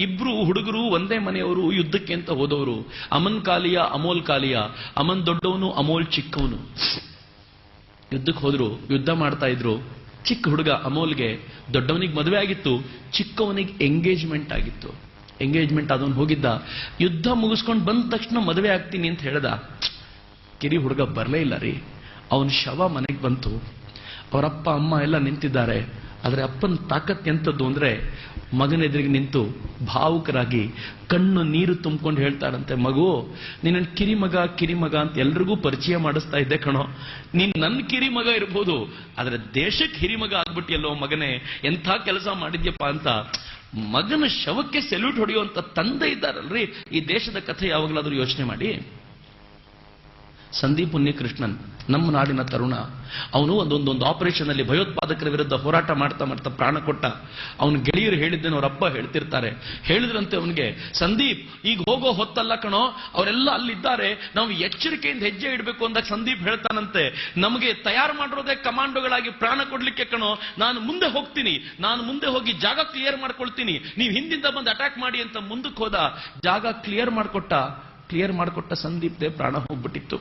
ಇಬ್ರು ಹುಡುಗರು ಒಂದೇ ಮನೆಯವರು, ಯುದ್ಧಕ್ಕೆ ಅಂತ ಹೋದವರು. ಅಮನ್ ಕಾಲಿಯ ಅಮೋಲ್ ಕಾಲಿಯ. ಅಮನ್ ದೊಡ್ಡವನು, ಅಮೋಲ್ ಚಿಕ್ಕವನು. ಯುದ್ಧಕ್ಕೆ ಹೋದ್ರು, ಯುದ್ಧ ಮಾಡ್ತಾ ಇದ್ರು. ಚಿಕ್ಕ ಹುಡುಗ ಅಮೋಲ್ಗೆ ದೊಡ್ಡವನಿಗೆ ಮದುವೆ ಆಗಿತ್ತು, ಚಿಕ್ಕವನಿಗೆ ಎಂಗೇಜ್ಮೆಂಟ್ ಆಗಿತ್ತು. ಎಂಗೇಜ್ಮೆಂಟ್ ಆದವನು ಹೋಗಿದ್ದ, ಯುದ್ಧ ಮುಗಿಸ್ಕೊಂಡು ಬಂದ ತಕ್ಷಣ ಮದುವೆ ಆಗ್ತೀನಿ ಅಂತ ಹೇಳ್ದ. ಕಿರಿ ಹುಡುಗ ಬರಲೇ ಇಲ್ಲ ರೀ. ಅವನ ಶವ ಮನೆಗೆ ಬಂತು. ಅವರಪ್ಪ ಅಮ್ಮ ಎಲ್ಲ ನಿಂತಿದ್ದಾರೆ. ಆದ್ರೆ ಅಪ್ಪನ ತಾಕತ್ ಎಂತದ್ದು ಅಂದ್ರೆ, ಮಗನೆದುರಿಗೆ ನಿಂತು ಭಾವುಕರಾಗಿ ಕಣ್ಣು ನೀರು ತುಂಬಿಕೊಂಡು ಹೇಳ್ತಾರಂತೆ, ಮಗು ನಿನ್ನ ಕಿರಿಮಗ ಅಂತ ಎಲ್ರಿಗೂ ಪರಿಚಯ ಮಾಡಿಸ್ತಾ ಇದ್ದೆ ಕಣೋ, ನೀನ್ ನನ್ನ ಕಿರಿಮಗ ಇರ್ಬೋದು, ಆದ್ರೆ ದೇಶಕ್ಕೆ ಹಿರಿಮಗ ಆಗ್ಬಿಟ್ಟಿಯಲ್ಲೋ ಮಗನೇ, ಎಂಥ ಕೆಲಸ ಮಾಡಿದ್ಯಪ್ಪ ಅಂತ ಮಗನ ಶವಕ್ಕೆ ಸೆಲ್ಯೂಟ್ ಹೊಡೆಯುವಂತ ತಂದೆ ಇದ್ದಾರಲ್ರಿ. ಈ ದೇಶದ ಕಥೆ ಯಾವಾಗಲಾದ್ರೂ ಯೋಚನೆ ಮಾಡಿ. ಸಂದೀಪ್ ಉನ್ನಿಕೃಷ್ಣನ್ ನಮ್ಮ ನಾಡಿನ ತರುಣ. ಅವನು ಒಂದೊಂದು ಆಪರೇಷನ್ ಅಲ್ಲಿ ಭಯೋತ್ಪಾದಕರ ವಿರುದ್ಧ ಹೋರಾಟ ಮಾಡ್ತಾ ಮಾಡ್ತಾ ಪ್ರಾಣ ಕೊಟ್ಟ. ಅವನ ಗೆಳೆಯರು ಹೇಳಿದ್ದೇನೆ, ಅವರಪ್ಪ ಹೇಳ್ತಿರ್ತಾರೆ. ಹೇಳಿದ್ರಂತೆ ಅವನಿಗೆ, ಸಂದೀಪ್ ಈಗ ಹೋಗೋ ಹೊತ್ತಲ್ಲ ಕಣೋ, ಅವರೆಲ್ಲ ಅಲ್ಲಿದ್ದಾರೆ, ನಾವು ಎಚ್ಚರಿಕೆಯಿಂದ ಹೆಜ್ಜೆ ಇಡಬೇಕು ಅಂದಾಗ ಸಂದೀಪ್ ಹೇಳ್ತಾನಂತೆ, ನಮಗೆ ತಯಾರು ಮಾಡಿರೋದೇ ಕಮಾಂಡೋಗಳಾಗಿ ಪ್ರಾಣ ಕೊಡ್ಲಿಕ್ಕೆ ಕಣೋ, ನಾನು ಮುಂದೆ ಹೋಗ್ತೀನಿ, ನಾನು ಮುಂದೆ ಹೋಗಿ ಜಾಗ ಕ್ಲಿಯರ್ ಮಾಡ್ಕೊಳ್ತೀನಿ, ನೀವು ಹಿಂದಿಂದ ಬಂದು ಅಟ್ಯಾಕ್ ಮಾಡಿ ಅಂತ ಮುಂದಕ್ಕೆ ಹೋದ. ಜಾಗ ಕ್ಲಿಯರ್ ಮಾಡಿಕೊಟ್ಟ ಸಂದೀಪ್ದೇ ಪ್ರಾಣ ಹೋಗ್ಬಿಟ್ಟಿತ್ತು.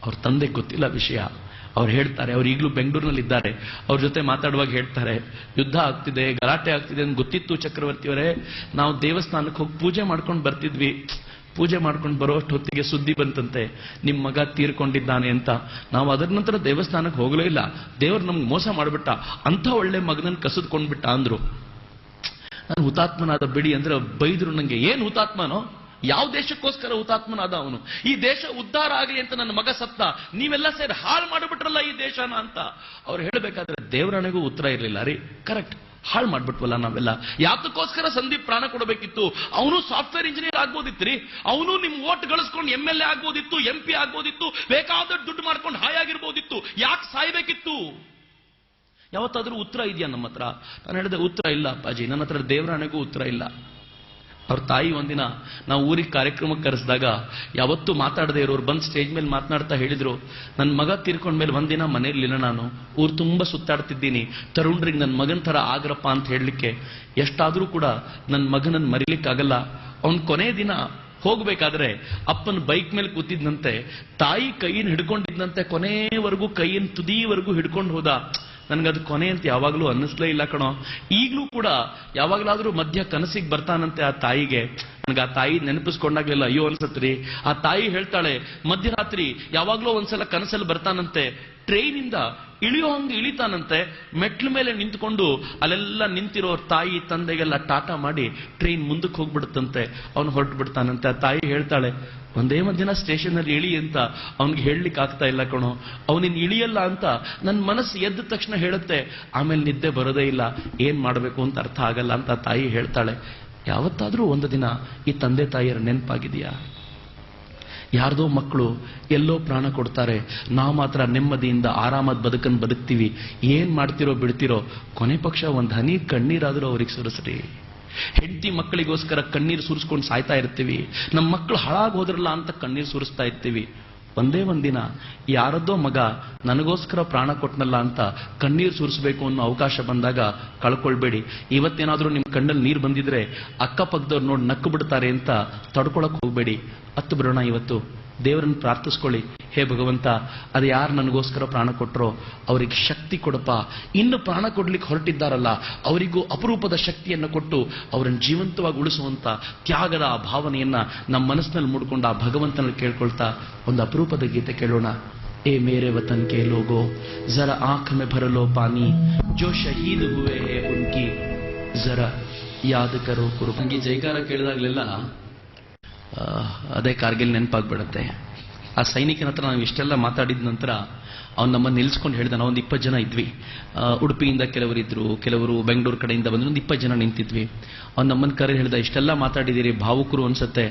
ಅವ್ರ ತಂದೆ ಗೊತ್ತಿಲ್ಲ ವಿಷಯ. ಅವ್ರು ಹೇಳ್ತಾರೆ, ಅವ್ರು ಈಗಲೂ ಬೆಂಗಳೂರಿನಲ್ಲಿದ್ದಾರೆ. ಅವ್ರ ಜೊತೆ ಮಾತಾಡುವಾಗ ಹೇಳ್ತಾರೆ, ಯುದ್ಧ ಆಗ್ತಿದೆ, ಗಲಾಟೆ ಆಗ್ತಿದೆ ಅಂತ ಗೊತ್ತಿತ್ತು ಚಕ್ರವರ್ತಿಯವರೇ, ನಾವು ದೇವಸ್ಥಾನಕ್ಕೆ ಹೋಗಿ ಪೂಜೆ ಮಾಡ್ಕೊಂಡು ಬರ್ತಿದ್ವಿ. ಪೂಜೆ ಮಾಡ್ಕೊಂಡು ಬರೋಷ್ಟು ಹೊತ್ತಿಗೆ ಸುದ್ದಿ ಬಂತಂತೆ, ನಿಮ್ಮ ಮಗ ತೀರ್ಕೊಂಡಿದ್ದಾನೆ ಅಂತ. ನಾವು ಅದರ ನಂತರ ದೇವಸ್ಥಾನಕ್ಕೆ ಹೋಗಲೇ ಇಲ್ಲ. ದೇವ್ರು ನಮ್ಗೆ ಮೋಸ ಮಾಡ್ಬಿಟ್ಟ, ಅಂಥ ಒಳ್ಳೆ ಮಗನನ್ನು ಕಸಿದ್ಕೊಂಡ್ಬಿಟ್ಟ ಅಂದ್ರು. ನಾನು ಹುತಾತ್ಮನಾದ ಬಿಡಿ ಅಂದ್ರೆ ಬೈದ್ರು ನಂಗೆ. ಏನ್ ಹುತಾತ್ಮನೋ, ಯಾವ ದೇಶಕ್ಕೋಸ್ಕರ ಹುತಾತ್ಮನಾದ ಅವನು? ಈ ದೇಶ ಉದ್ಧಾರ ಆಗಲಿ ಅಂತ ನನ್ನ ಮಗ ಸತ್ತ, ನೀವೆಲ್ಲ ಸೇರಿ ಹಾಳು ಮಾಡಿಬಿಟ್ರಲ್ಲ ಈ ದೇಶನ ಅಂತ ಅವ್ರು ಹೇಳಬೇಕಾದ್ರೆ ದೇವರಾಣೆಗೂ ಉತ್ತರ ಇರಲಿಲ್ಲ ರೀ. ಕರೆಕ್ಟ್, ಹಾಳು ಮಾಡ್ಬಿಟ್ವಲ್ಲ ನಾವೆಲ್ಲ. ಯಾತಕ್ಕೋಸ್ಕರ ಸಂದೀಪ್ ಪ್ರಾಣ ಕೊಡಬೇಕಿತ್ತು? ಅವನು ಸಾಫ್ಟ್ವೇರ್ ಇಂಜಿನಿಯರ್ ಆಗ್ಬೋದಿತ್ತು ರೀ. ಅವನು ನಿಮ್ ಓಟ್ ಗಳಿಸ್ಕೊಂಡು MLA ಆಗ್ಬೋದಿತ್ತು, MP ಆಗ್ಬೋದಿತ್ತು, ಬೇಕಾದ ದುಡ್ಡು ಮಾಡ್ಕೊಂಡು ಹಾಯಾಗಿರ್ಬೋದಿತ್ತು. ಯಾಕೆ ಸಾಯ್ಬೇಕಿತ್ತು? ಯಾವತ್ತಾದ್ರೂ ಉತ್ತರ ಇದೆಯಾ ನಮ್ಮ ಹತ್ರ? ನಾನು ಹೇಳಿದೆ, ಉತ್ತರ ಇಲ್ಲ ಅಪ್ಪಾಜಿ, ನನ್ನ ಹತ್ರ ದೇವರಾಣೆಗೂ ಉತ್ತರ ಇಲ್ಲ. ಅವ್ರ ತಾಯಿ ಒಂದಿನ ನಾವು ಊರಿಗೆ ಕಾರ್ಯಕ್ರಮಕ್ಕೆ ಕರೆಸಿದಾಗ ಯಾವತ್ತೂ ಮಾತಾಡದೆ ಇರೋರು ಬಂದು ಸ್ಟೇಜ್ ಮೇಲೆ ಮಾತನಾಡ್ತಾ ಹೇಳಿದ್ರು, ನನ್ನ ಮಗ ತೀರ್ಕೊಂಡ್ಮೇಲೆ ಒಂದಿನ ಮನೆಯಲ್ಲಿಲ್ಲ, ನಾನು ಊರು ತುಂಬಾ ಸುತ್ತಾಡ್ತಿದ್ದೀನಿ, ತರುಣ್ರಿಗೆ ನನ್ನ ಮಗನ ತರ ಆಗ್ರಪ್ಪ ಅಂತ ಹೇಳಲಿಕ್ಕೆ. ಎಷ್ಟಾದ್ರೂ ಕೂಡ ನನ್ನ ಮಗನನ್ನು ಮರಿಲಿಕ್ಕಾಗಲ್ಲ. ಅವನ್ ಕೊನೆ ದಿನ ಹೋಗ್ಬೇಕಾದ್ರೆ ಅಪ್ಪನ ಬೈಕ್ ಮೇಲೆ ಕೂತಿದ್ನಂತೆ, ತಾಯಿ ಕೈಯನ್ನು ಹಿಡ್ಕೊಂಡಿದ್ನಂತೆ, ಕೊನೆವರೆಗೂ ಕೈಯನ್ನು ತುದಿವರೆಗೂ ಹಿಡ್ಕೊಂಡು ಹೋದ. ನನ್ಗದು ಕೊನೆ ಅಂತ ಯಾವಾಗ್ಲೂ ಅನ್ನಿಸ್ಲೇ ಇಲ್ಲ ಕಣೋ. ಈಗ್ಲೂ ಕೂಡ ಯಾವಾಗ್ಲಾದ್ರೂ ಮಧ್ಯ ಕನಸಿಗೆ ಬರ್ತಾನಂತೆ ಆ ತಾಯಿಗೆ. ನನ್ಗೆ ಆ ತಾಯಿ ನೆನಪಿಸ್ಕೊಂಡಾಗ್ಲಿಲ್ಲ ಅಯ್ಯೋ ಅನ್ಸತ್ರಿ. ಆ ತಾಯಿ ಹೇಳ್ತಾಳೆ, ಮಧ್ಯರಾತ್ರಿ ಯಾವಾಗ್ಲೂ ಒಂದ್ಸಲ ಕನಸಲ್ಲಿ ಬರ್ತಾನಂತೆ, ಟ್ರೈನಿಂದ ಇಳಿಯೋ ಹಂಗೆ ಇಳಿತಾನಂತೆ, ಮೆಟ್ಲ ಮೇಲೆ ನಿಂತ್ಕೊಂಡು ಅಲ್ಲೆಲ್ಲ ನಿಂತಿರೋ ತಾಯಿ ತಂದೆಗೆಲ್ಲ ಟಾಟಾ ಮಾಡಿ ಟ್ರೈನ್ ಮುಂದಕ್ಕೆ ಹೋಗ್ಬಿಡುತ್ತಂತೆ, ಅವನು ಹೊರಟು ಬಿಡ್ತಾನಂತೆ. ಆ ತಾಯಿ ಹೇಳ್ತಾಳೆ, ಒಂದೇ ಮಧ್ಯಾಹ್ನ ಸ್ಟೇಷನ್ ಅಲ್ಲಿ ಇಳಿ ಅಂತ ಅವನಿಗೆ ಹೇಳಲಿಕ್ಕೆ ಆಗ್ತಾ ಇಲ್ಲ ಕಣೋ, ಅವನಿನ್ ಇಳಿಯಲ್ಲ ಅಂತ ನನ್ನ ಮನಸ್ಸು ಎದ್ದ ತಕ್ಷಣ ಹೇಳುತ್ತೆ, ಆಮೇಲೆ ನಿದ್ದೆ ಬರೋದೇ ಇಲ್ಲ, ಏನ್ ಮಾಡಬೇಕು ಅಂತ ಅರ್ಥ ಆಗಲ್ಲ ಅಂತ ತಾಯಿ ಹೇಳ್ತಾಳೆ. ಯಾವತ್ತಾದ್ರೂ ಒಂದು ದಿನ ಈ ತಂದೆ ತಾಯಿಯರ ನೆನಪಾಗಿದೆಯಾ? ಯಾರ್ದೋ ಮಕ್ಕಳು ಎಲ್ಲೋ ಪ್ರಾಣ ಕೊಡ್ತಾರೆ, ನಾವು ಮಾತ್ರ ನೆಮ್ಮದಿಯಿಂದ ಆರಾಮಾದ ಬದುಕನ್ನು ಬದುಕ್ತೀವಿ. ಏನ್ ಮಾಡ್ತಿರೋ ಬಿಡ್ತಿರೋ, ಕೊನೆ ಪಕ್ಷ ಒಂದು ಹನಿ ಕಣ್ಣೀರಾದ್ರೂ ಅವ್ರಿಗೆ ಸುರಿಸ್ರಿ. ಹೆಂಡತಿ ಮಕ್ಕಳಿಗೋಸ್ಕರ ಕಣ್ಣೀರು ಸುರಿಸ್ಕೊಂಡು ಸಾಯ್ತಾ ಇರ್ತೀವಿ, ನಮ್ಮ ಮಕ್ಕಳು ಹಾಳಾಗಿ ಹೋದ್ರಲ್ಲ ಅಂತ ಕಣ್ಣೀರು ಸುರಿಸ್ತಾ ಇರ್ತೀವಿ. ಒಂದೇ ಒಂದಿನ ಯಾರದ್ದೋ ಮಗ ನನಗೋಸ್ಕರ ಪ್ರಾಣ ಕೊಟ್ನಲ್ಲ ಅಂತ ಕಣ್ಣೀರು ಸುರಿಸಬೇಕು ಅನ್ನೋ ಅವಕಾಶ ಬಂದಾಗ ಕಳ್ಕೊಳ್ಬೇಡಿ. ಇವತ್ತೇನಾದ್ರೂ ನಿಮ್ ಕಣ್ಣಲ್ಲಿ ನೀರು ಬಂದಿದ್ರೆ ಅಕ್ಕಪಕ್ಕದವ್ರು ನೋಡಿ ನಕ್ಕು ಬಿಡ್ತಾರೆ ಅಂತ ತಡ್ಕೊಳಕ್ ಹೋಗ್ಬೇಡಿ. ಹತ್ತು ಬಿಡೋಣ, ಇವತ್ತು ದೇವರನ್ನು ಪ್ರಾರ್ಥಿಸ್ಕೊಳ್ಳಿ. ಹೇ ಭಗವಂತ, ಅದು ಯಾರು ನನಗೋಸ್ಕರ ಪ್ರಾಣ ಕೊಟ್ಟರೋ ಅವರಿಗೆ ಶಕ್ತಿ ಕೊಡಪ್ಪ. ಇನ್ನು ಪ್ರಾಣ ಕೊಡ್ಲಿಕ್ಕೆ ಹೊರಟಿದ್ದಾರಲ್ಲ ಅವರಿಗೂ ಅಪರೂಪದ ಶಕ್ತಿಯನ್ನು ಕೊಟ್ಟು ಅವರನ್ನು ಜೀವಂತವಾಗಿ ಉಳಿಸುವಂತ ತ್ಯಾಗದ ಆ ಭಾವನೆಯನ್ನ ನಮ್ಮ ಮನಸ್ಸಿನಲ್ಲಿ ಮೂಡ್ಕೊಂಡು ಆ ಭಗವಂತನಲ್ಲಿ ಕೇಳ್ಕೊಳ್ತಾ ಒಂದು ಅಪರೂಪದ ಗೀತೆ ಕೇಳೋಣ. ए मेरे वतन के लोगों जरा आंख में भर लो पानी, जो शहीद हुए हैं उनकी जरा याद करो कुर्बानी. ಜೈಕಾರ ಕೇಳಿದಾಗಲೆಲ್ಲ ಅದೇ ಕಾರ್ಗಿಲ್ ನೆನಪಾಗ್ಬಿಡತ್ತೆ. ಆ ಸೈನಿಕನ ಹತ್ರ ನಾವು ಇಷ್ಟೆಲ್ಲ ಮಾತಾಡಿದ ನಂತರ ಅವ್ನು ನಮ್ಮನ್ನು ನಿಲ್ಸ್ಕೊಂಡು ಹೇಳ್ದ, ನಾವೊಂದು 20 ಜನ ಇದ್ವಿ. ಉಡುಪಿಯಿಂದ ಕೆಲವರು ಇದ್ರು, ಕೆಲವರು ಬೆಂಗಳೂರು ಕಡೆಯಿಂದ ಬಂದ್ರು, ಒಂದು 20 ಜನ ನಿಂತಿದ್ವಿ. ಅವ್ನು ನಮ್ಮನ್ನು ಕರೆ ಹೇಳ್ದ, ಇಷ್ಟೆಲ್ಲ ಮಾತಾಡಿದಿರಿ, ಭಾವುಕರು ಅನ್ಸತ್ತೆ,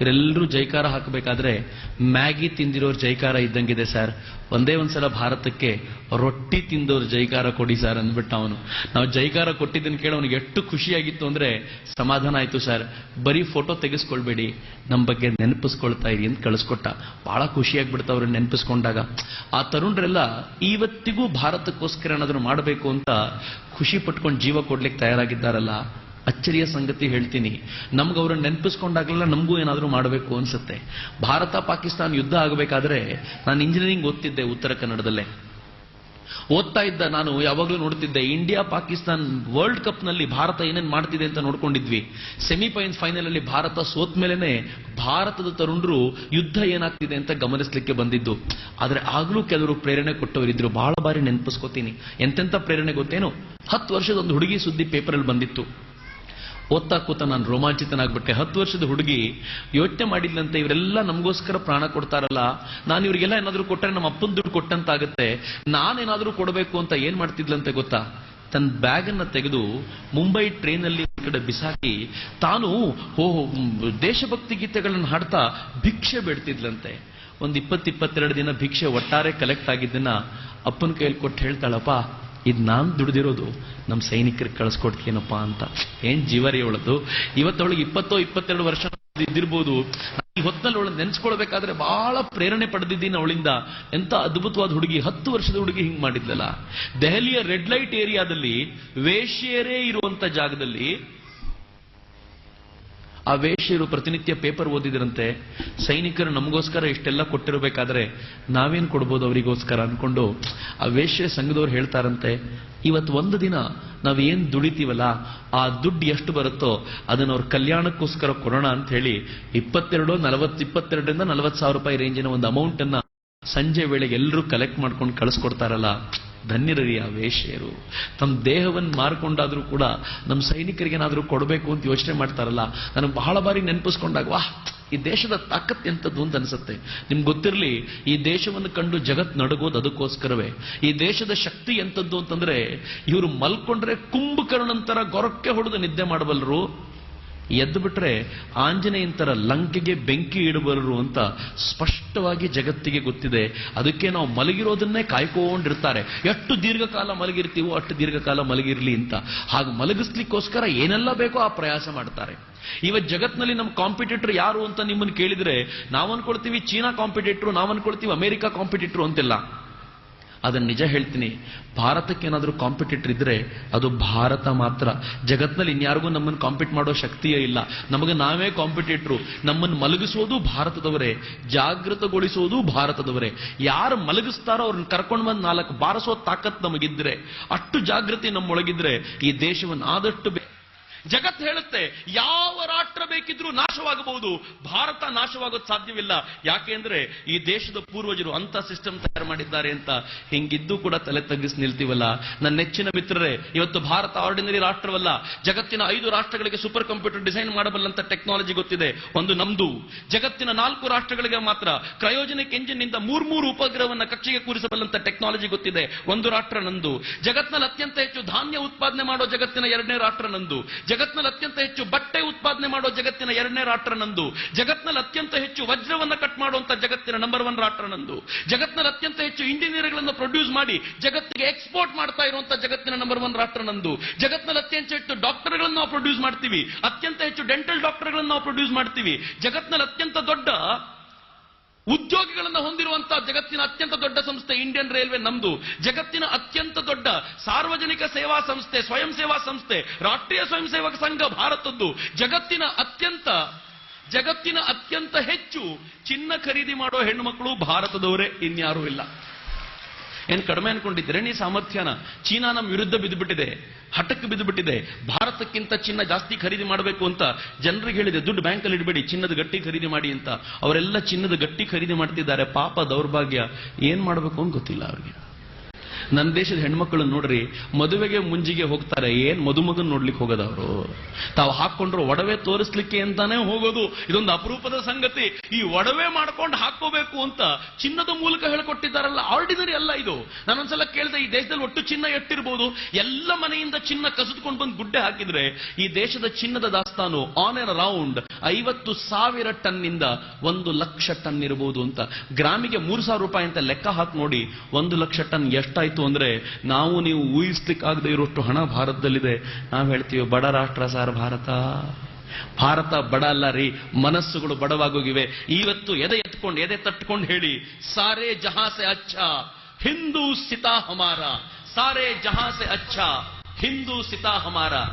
ಇವರೆಲ್ಲರೂ ಜೈಕಾರ ಹಾಕಬೇಕಾದ್ರೆ ಮ್ಯಾಗಿ ತಿಂದಿರೋರು ಜೈಕಾರ ಇದ್ದಂಗಿದೆ ಸರ್. ಒಂದೇ ಒಂದ್ಸಲ ಭಾರತಕ್ಕೆ ರೊಟ್ಟಿ ತಿಂದವ್ರು ಜೈಕಾರ ಕೊಡಿ ಸರ್ ಅಂದ್ಬಿಟ್ಟ ಅವನು. ನಾವು ಜೈಕಾರ ಕೊಟ್ಟಿದ್ದನ್ನು ಕೇಳಿ ಅವನಿಗೆ ಎಷ್ಟು ಖುಷಿಯಾಗಿತ್ತು ಅಂದ್ರೆ ಸಮಾಧಾನ ಆಯ್ತು ಸರ್, ಬರೀ ಫೋಟೋ ತೆಗೆಸ್ಕೊಳ್ಬೇಡಿ, ನಮ್ಮ ಬಗ್ಗೆ ನೆನಪಿಸ್ಕೊಳ್ತಾ ಇರಿ ಅಂತ ಕಳಿಸ್ಕೊಟ್ಟ. ಬಹಳ ಖುಷಿಯಾಗ್ಬಿಡ್ತಾ ಅವ್ರನ್ನ ನೆನಪಿಸ್ಕೊಂಡಾಗ. ಆ ತರುಣರೆಲ್ಲ ಇವತ್ತಿಗೂ ಭಾರತಕ್ಕೋಸ್ಕರ ಏನಾದರೂ ಮಾಡಬೇಕು ಅಂತ ಖುಷಿ ಪಟ್ಕೊಂಡು ಜೀವ ಕೊಡ್ಲಿಕ್ಕೆ ತಯಾರಾಗಿದ್ದಾರಲ್ಲ. ಅಚ್ಚರಿಯ ಸಂಗತಿ ಹೇಳ್ತೀನಿ, ನಮ್ಗೆ ಅವ್ರನ್ನ ನೆನಪಿಸ್ಕೊಂಡಾಗಲೆಲ್ಲ ನಮಗೂ ಏನಾದರೂ ಮಾಡಬೇಕು ಅನ್ಸುತ್ತೆ. ಭಾರತ ಪಾಕಿಸ್ತಾನ ಯುದ್ಧ ಆಗಬೇಕಾದ್ರೆ ನಾನು ಇಂಜಿನಿಯರಿಂಗ್ ಓದ್ತಿದ್ದೆ ಉತ್ತರ ಕನ್ನಡದಲ್ಲೇ. ಓದ್ತಾ ಇದ್ದ ನಾನು ಯಾವಾಗಲೂ ನೋಡ್ತಿದ್ದೆ ಇಂಡಿಯಾ ಪಾಕಿಸ್ತಾನ್ ವರ್ಲ್ಡ್ ಕಪ್ ನಲ್ಲಿ ಭಾರತ ಏನೇನ್ ಮಾಡ್ತಿದೆ ಅಂತ ನೋಡ್ಕೊಂಡಿದ್ವಿ. ಫೈನಲ್ ಅಲ್ಲಿ ಭಾರತ ಸೋತ್ ಮೇಲೆನೆ ಭಾರತದ ತರುಣರು ಯುದ್ಧ ಏನಾಗ್ತಿದೆ ಅಂತ ಗಮನಿಸಲಿಕ್ಕೆ ಬಂದಿದ್ದು. ಆದ್ರೆ ಆಗ್ಲೂ ಕೆಲವರು ಪ್ರೇರಣೆ ಕೊಟ್ಟವರಿದ್ರು, ಬಹಳ ಬಾರಿ ನೆನಪಿಸ್ಕೋತೀನಿ. ಎಂತೆಂತ ಪ್ರೇರಣೆ ಗೊತ್ತೇನು, 10 ವರ್ಷದ ಒಂದು ಹುಡುಗಿ ಸುದ್ದಿ ಪೇಪರಲ್ಲಿ ಬಂದಿತ್ತು. ಓದ್ತಾ ಕೂತ ನಾನು ರೋಮಾಂಚಿತನಾಗ್ಬಿಟ್ಟೆ. 10 ವರ್ಷದ ಹುಡುಗಿ ಯೋಚನೆ ಮಾಡಿದ್ಲಂತೆ, ಇವರೆಲ್ಲ ನಮಗೋಸ್ಕರ ಪ್ರಾಣ ಕೊಡ್ತಾರಲ್ಲ, ನಾನು ಇವರಿಗೆಲ್ಲ ಏನಾದರೂ ಕೊಟ್ಟರೆ ನಮ್ಮ ಅಪ್ಪನ ದುಡ್ಡು ಕೊಟ್ಟಂತಾಗುತ್ತೆ, ನಾನೇನಾದರೂ ಕೊಡಬೇಕು ಅಂತ ಏನ್ ಮಾಡ್ತಿದ್ಲಂತೆ ಗೊತ್ತಾ? ತನ್ನ ಬ್ಯಾಗ್ ಅನ್ನ ತೆಗೆದು ಮುಂಬೈ ಟ್ರೈನ್ ಅಲ್ಲಿ ಕಡೆ ಬಿಸಾಕಿ ತಾನು ದೇಶಭಕ್ತಿ ಗೀತೆಗಳನ್ನು ಹಾಡ್ತಾ ಭಿಕ್ಷೆ ಬೇಡ್ತಿದ್ಲಂತೆ. ಒಂದು 20-22 ದಿನ ಭಿಕ್ಷೆ ಒಟ್ಟಾರೆ ಕಲೆಕ್ಟ್ ಆಗಿದ್ದನ್ನ ಅಪ್ಪನ ಕೈಯಲ್ಲಿ ಕೊಟ್ಟು ಹೇಳ್ತಾಳಪ್ಪ, ಇದು ನಾನು ದುಡಿದಿರೋದು ನಮ್ಮ ಸೈನಿಕರಿಗೆ ಕಳಿಸ್ಕೊಡ್ತೀನಪ್ಪ ಅಂತ. ಏನ್ ಜೀವರಿ ಅವಳದು. ಇವತ್ತವಳಿಗೆ 20-22 ವರ್ಷ ಇದ್ದಿರ್ಬೋದು. ಈ ಹೊತ್ತಲ್ಲಿ ಅವಳನ್ನ ನೆನ್ಸ್ಕೊಳ್ಬೇಕಾದ್ರೆ ಬಹಳ ಪ್ರೇರಣೆ ಪಡೆದಿದ್ದೀನಿ ಅವಳಿಂದ. ಎಂತ ಅದ್ಭುತವಾದ ಹುಡುಗಿ, 10 ವರ್ಷದ ಹುಡುಗಿ ಹಿಂಗ್ ಮಾಡಿದ್ಲಲ್ಲ. ದೆಹಲಿಯ ರೆಡ್ ಲೈಟ್ ಏರಿಯಾದಲ್ಲಿ ವೇಶ್ಯರೇ ಇರುವಂತ ಜಾಗದಲ್ಲಿ ಆ ವೇಶ್ಯರು ಪ್ರತಿನಿತ್ಯ ಪೇಪರ್ ಓದಿದ್ರಂತೆ. ಸೈನಿಕರು ನಮಗೋಸ್ಕರ ಇಷ್ಟೆಲ್ಲ ಕೊಟ್ಟಿರಬೇಕಾದ್ರೆ ನಾವೇನ್ ಕೊಡ್ಬೋದು ಅವರಿಗೋಸ್ಕರ ಅನ್ಕೊಂಡು ಆ ವೇಶ್ಯ ಸಂಘದವ್ರು ಹೇಳ್ತಾರಂತೆ, ಇವತ್ತು ಒಂದು ದಿನ ನಾವೇನ್ ದುಡಿತೀವಲ್ಲ ಆ ದುಡ್ಡು ಎಷ್ಟು ಬರುತ್ತೋ ಅದನ್ನ ಅವ್ರ ಕಲ್ಯಾಣಕ್ಕೋಸ್ಕರ ಕೊಡೋಣ ಅಂತ ಹೇಳಿ 22ರಿಂದ 40 ಸಾವಿರ ರೂಪಾಯಿ ರೇಂಜಿನ ಒಂದು ಅಮೌಂಟ್ ಅನ್ನ ಸಂಜೆ ವೇಳೆಗೆ ಎಲ್ಲರೂ ಕಲೆಕ್ಟ್ ಮಾಡ್ಕೊಂಡು ಕಳಿಸ್ಕೊಡ್ತಾರಲ್ಲ. ಧನ್ಯರರಿ ಆ ವೇಶ್ಯರು. ತಮ್ಮ ದೇಹವನ್ನು ಮಾರ್ಕೊಂಡಾದ್ರೂ ಕೂಡ ನಮ್ಮ ಸೈನಿಕರಿಗೇನಾದ್ರೂ ಕೊಡಬೇಕು ಅಂತ ಯೋಚನೆ ಮಾಡ್ತಾರಲ್ಲ. ನನಗೆ ಬಹಳ ಬಾರಿ ನೆನಪಿಸ್ಕೊಂಡಾಗ ವಾಹ್, ಈ ದೇಶದ ತಾಕತ್ ಎಂತದ್ದು ಅಂತ ಅನ್ಸುತ್ತೆ. ನಿಮ್ಗೆ ಗೊತ್ತಿರಲಿ, ಈ ದೇಶವನ್ನು ಕಂಡು ಜಗತ್ ನಡಗೋದು ಅದಕ್ಕೋಸ್ಕರವೇ. ಈ ದೇಶದ ಶಕ್ತಿ ಎಂತದ್ದು ಅಂತಂದ್ರೆ, ಇವರು ಮಲ್ಕೊಂಡ್ರೆ ಕುಂಭಕರ್ಣಂತರ ಗೊರಕ್ಕೆ ಹೊಡೆದು ನಿದ್ದೆ ಮಾಡಬಲ್ಲರು, ಎದ್ದು ಬಿಟ್ರೆ ಆಂಜನೇಯಂತರ ಲಂಕೆಗೆ ಬೆಂಕಿ ಇಡಬಲ್ಲರು ಅಂತ ಸ್ಪಷ್ಟವಾಗಿ ಜಗತ್ತಿಗೆ ಗೊತ್ತಿದೆ. ಅದಕ್ಕೆ ನಾವು ಮಲಗಿರೋದನ್ನೇ ಕಾಯ್ಕೊಂಡಿರ್ತಾರೆ. ಎಷ್ಟು ದೀರ್ಘಕಾಲ ಮಲಗಿರ್ತೀವೋ ಅಷ್ಟು ದೀರ್ಘಕಾಲ ಮಲಗಿರ್ಲಿ ಅಂತ. ಹಾಗೆ ಮಲಗಿಸ್ಲಿಕ್ಕೋಸ್ಕರ ಏನೆಲ್ಲ ಬೇಕೋ ಆ ಪ್ರಯಾಸ ಮಾಡ್ತಾರೆ. ಇವತ್ತು ಜಗತ್ನಲ್ಲಿ ನಮ್ಮ ಕಾಂಪಿಟೇಟರ್ ಯಾರು ಅಂತ ನಿಮ್ಮನ್ನು ಕೇಳಿದ್ರೆ ನಾವು ಅನ್ಕೊಳ್ತೀವಿ ಚೀನಾ ಕಾಂಪಿಟೇಟರ್, ನಾವು ಅನ್ಕೊಳ್ತೀವಿ ಅಮೆರಿಕ ಕಾಂಪಿಟೇಟರ್ ಅಂತೆಲ್ಲ. ಅದನ್ನ ನಿಜ ಹೇಳ್ತೀನಿ, ಭಾರತಕ್ಕೆ ಏನಾದರೂ ಕಾಂಪಿಟೇಟರ್ ಇದ್ರೆ ಅದು ಭಾರತ ಮಾತ್ರ. ಜಗತ್ನಲ್ಲಿ ಇನ್ಯಾರಿಗೂ ನಮ್ಮನ್ನು ಕಾಂಪೀಟ್ ಮಾಡೋ ಶಕ್ತಿಯೇ ಇಲ್ಲ. ನಮಗೆ ನಾವೇ ಕಾಂಪಿಟೇಟರು. ನಮ್ಮನ್ನು ಮಲಗಿಸೋದು ಭಾರತದವರೇ, ಜಾಗೃತಗೊಳಿಸೋದು ಭಾರತದವರೇ. ಯಾರು ಮಲಗಿಸ್ತಾರೋ ಅವ್ರನ್ನ ಕರ್ಕೊಂಡು ಬಂದು 4 ಬಾರಿಸೋ ತಾಕತ್ ನಮಗಿದ್ರೆ, ಅಷ್ಟು ಜಾಗೃತಿ ನಮ್ಮೊಳಗಿದ್ರೆ ಈ ದೇಶವನ್ನು ಆದಷ್ಟು ಜಗತ್ ಹೇಳುತ್ತೆ ಯಾವ ರಾಷ್ಟ್ರ ಬೇಕಿದ್ರೂ ನಾಶವಾಗಬಹುದು, ಭಾರತ ನಾಶವಾಗೋದು ಸಾಧ್ಯವಿಲ್ಲ. ಯಾಕೆಂದ್ರೆ ಈ ದೇಶದ ಪೂರ್ವಜರು ಅಂತ ಸಿಸ್ಟಮ್ ತಯಾರು ಮಾಡಿದ್ದಾರೆ ಅಂತ. ಹಿಂಗಿದ್ದು ಕೂಡ ತಲೆ ತಗ್ಗಿಸಿ ನಿಲ್ತೀವಲ್ಲ. ನನ್ನ ನೆಚ್ಚಿನ ಮಿತ್ರರೇ, ಇವತ್ತು ಭಾರತ ಆರ್ಡಿನರಿ ರಾಷ್ಟ್ರವಲ್ಲ. ಜಗತ್ತಿನ 5 ರಾಷ್ಟ್ರಗಳಿಗೆ ಸೂಪರ್ ಕಂಪ್ಯೂಟರ್ ಡಿಸೈನ್ ಮಾಡಬಲ್ಲಂತ ಟೆಕ್ನಾಲಜಿ ಗೊತ್ತಿದೆ, ಒಂದು ನಮ್ದು. ಜಗತ್ತಿನ 4 ರಾಷ್ಟ್ರಗಳಿಗೆ ಮಾತ್ರ ಕ್ರಯೋಜನಿಕ್ ಎಂಜಿನ್ ನಿಂದ 3 ಉಪಗ್ರಹವನ್ನ ಕಕ್ಷೆಗೆ ಕೂರಿಸಬಲ್ಲಂತ ಟೆಕ್ನಾಲಜಿ ಗೊತ್ತಿದೆ, ಒಂದು ರಾಷ್ಟ್ರ ನಂದು. ಜಗತ್ನಲ್ಲಿ ಅತ್ಯಂತ ಹೆಚ್ಚು ಧಾನ್ಯ ಉತ್ಪಾದನೆ ಮಾಡೋ ಜಗತ್ತಿನ 2ನೇ ರಾಷ್ಟ್ರ ನಂದು. ಜಗತ್ನಲ್ಲಿ ಅತ್ಯಂತ ಹೆಚ್ಚು ಬಟ್ಟೆ ಉತ್ಪಾದನೆ ಮಾಡೋ ಜಗತ್ತಿನ 2ನೇ ರಾಷ್ಟ್ರ ನಂದು. ಜಗತ್ನಲ್ಲಿ ಅತ್ಯಂತ ಹೆಚ್ಚು ವಜ್ರವನ್ನ ಕಟ್ ಮಾಡುವಂತ ಜಗತ್ತಿನ ನಂಬರ್ 1 ರಾಷ್ಟ್ರ ನಂದು. ಜಗತ್ನಲ್ಲಿ ಅತ್ಯಂತ ಹೆಚ್ಚು ಇಂಜಿನಿಯರ್ಗಳನ್ನು ಪ್ರೊಡ್ಯೂಸ್ ಮಾಡಿ ಜಗತ್ತಿಗೆ ಎಕ್ಸ್ಪೋರ್ಟ್ ಮಾಡ್ತಾ ಇರುವಂತ ಜಗತ್ತಿನ ನಂಬರ್ 1 ರಾಷ್ಟ್ರ ನಂದು. ಜಗತ್ನಲ್ಲಿ ಅತ್ಯಂತ ಹೆಚ್ಚು ಡಾಕ್ಟರ್ಗಳನ್ನು ನಾವು ಪ್ರೊಡ್ಯೂಸ್ ಮಾಡ್ತೀವಿ, ಅತ್ಯಂತ ಹೆಚ್ಚು ಡೆಂಟಲ್ ಡಾಕ್ಟರ್ಗಳನ್ನು ನಾವು ಪ್ರೊಡ್ಯೂಸ್ ಮಾಡ್ತೀವಿ. ಜಗತ್ನಲ್ಲಿ ಅತ್ಯಂತ ದೊಡ್ಡ ಉದ್ಯೋಗಿಗಳನ್ನು ಹೊಂದಿರುವಂತಹ ಜಗತ್ತಿನ ಅತ್ಯಂತ ದೊಡ್ಡ ಸಂಸ್ಥೆ ಇಂಡಿಯನ್ ರೈಲ್ವೆ ನಮ್ದು. ಜಗತ್ತಿನ ಅತ್ಯಂತ ದೊಡ್ಡ ಸಾರ್ವಜನಿಕ ಸೇವಾ ಸಂಸ್ಥೆ, ಸ್ವಯಂ ಸೇವಾ ಸಂಸ್ಥೆ ರಾಷ್ಟ್ರೀಯ ಸ್ವಯಂ ಸೇವಕ ಸಂಘ ಭಾರತದ್ದು. ಜಗತ್ತಿನ ಅತ್ಯಂತ ಹೆಚ್ಚು ಚಿನ್ನ ಖರೀದಿ ಮಾಡೋ ಹೆಣ್ಣು ಮಕ್ಕಳು ಭಾರತದವರೇ, ಇನ್ಯಾರೂ ಇಲ್ಲ. ಏನ್ ಕಡಿಮೆ ಅನ್ಕೊಂಡಿದ್ರೆ ನೀ ಸಾಮರ್ಥ್ಯನ? ಚೀನಾ ನಮ್ಮ ವಿರುದ್ಧ ಬಿದ್ದುಬಿಟ್ಟಿದೆ, ಹಠಕ್ಕೆ ಬಿದ್ದುಬಿಟ್ಟಿದೆ. ಭಾರತಕ್ಕಿಂತ ಚಿನ್ನ ಜಾಸ್ತಿ ಖರೀದಿ ಮಾಡಬೇಕು ಅಂತ ಜನರಿಗೆ ಹೇಳಿದೆ, ದುಡ್ಡು ಬ್ಯಾಂಕಲ್ಲಿ ಇಡಬೇಡಿ, ಚಿನ್ನದ ಗಟ್ಟಿ ಖರೀದಿ ಮಾಡಿ ಅಂತ. ಅವರೆಲ್ಲ ಚಿನ್ನದ ಗಟ್ಟಿ ಖರೀದಿ ಮಾಡ್ತಿದ್ದಾರೆ. ಪಾಪ, ದೌರ್ಭಾಗ್ಯ, ಏನ್ ಮಾಡಬೇಕು ಅಂತ ಗೊತ್ತಿಲ್ಲ ಅವ್ರಿಗೆ. ನನ್ನ ದೇಶದ ಹೆಣ್ಮಕ್ಳು ನೋಡ್ರಿ, ಮದುವೆಗೆ ಮುಂಜಿಗೆ ಹೋಗ್ತಾರೆ, ಏನ್ ಮದುಮಗನ್ ನೋಡ್ಲಿಕ್ಕೆ ಹೋಗೋದು ಅವರು. ತಾವು ಹಾಕೊಂಡ್ರು ಒಡವೆ ತೋರಿಸ್ಲಿಕ್ಕೆ ಅಂತಾನೆ ಹೋಗೋದು. ಇದೊಂದು ಅಪರೂಪದ ಸಂಗತಿ. ಈ ಒಡವೆ ಮಾಡ್ಕೊಂಡು ಹಾಕೋಬೇಕು ಅಂತ ಚಿನ್ನದ ಮೂಲಕ ಹೇಳ್ಕೊಟ್ಟಿದ್ದಾರಲ್ಲ, ಆರ್ಡಿನರಿ ಅಲ್ಲ ಇದು. ನಾನೊಂದ್ಸಲ ಕೇಳಿದೆ, ಈ ದೇಶದಲ್ಲಿ ಒಟ್ಟು ಚಿನ್ನ ಎಷ್ಟಿರ್ಬೋದು? ಎಲ್ಲ ಮನೆಯಿಂದ ಚಿನ್ನ ಕಸಿದುಕೊಂಡು ಬಂದು ಗುಡ್ಡೆ ಹಾಕಿದ್ರೆ ಈ ದೇಶದ ಚಿನ್ನದ ದಾಸ್ತಾನು ಆನ್ ಅಂಡ್ ಅರೌಂಡ್ 50,000 ಟನ್ನಿಂದ 1,00,000 ಟನ್ ಇರಬಹುದು ಅಂತ. ಗ್ರಾಮಿಗೆ 3,000 ರೂಪಾಯಿ ಅಂತ ಲೆಕ್ಕ ಹಾಕಿ ನೋಡಿ, 1,00,000 ಟನ್ ಎಷ್ಟಾಯ್ತು ಅಂದ್ರೆ ನಾವು ನೀವು ಊಹಿಸ್ಲಿಕ್ಕಾಗದೆ ಇರುವಷ್ಟು ಹಣ ಭಾರತದಲ್ಲಿದೆ. ನಾವು ಹೇಳ್ತೀವಿ ಬಡ ರಾಷ್ಟ್ರ ಸಾರ್ ಭಾರತ. ಭಾರತ ಬಡ ಅಲ್ಲ ರೀ, ಮನಸ್ಸುಗಳು ಬಡವಾಗೋಗಿವೆ. ಇವತ್ತು ಎದೆ ತಟ್ಕೊಂಡು ಹೇಳಿ, ಸಾರೇ ಜಹಾಂ ಸೆ ಅಚ್ಚಾ ಹಿಂದೂ ಸಿತಾ ಹಮಾರಾ, ಸಾರೇ ಜಹಾಂ ಸೆ ಅಚ್ಚಾ ಹಿಂದೂ ಸಿತಾ ಹಮಾರಾ.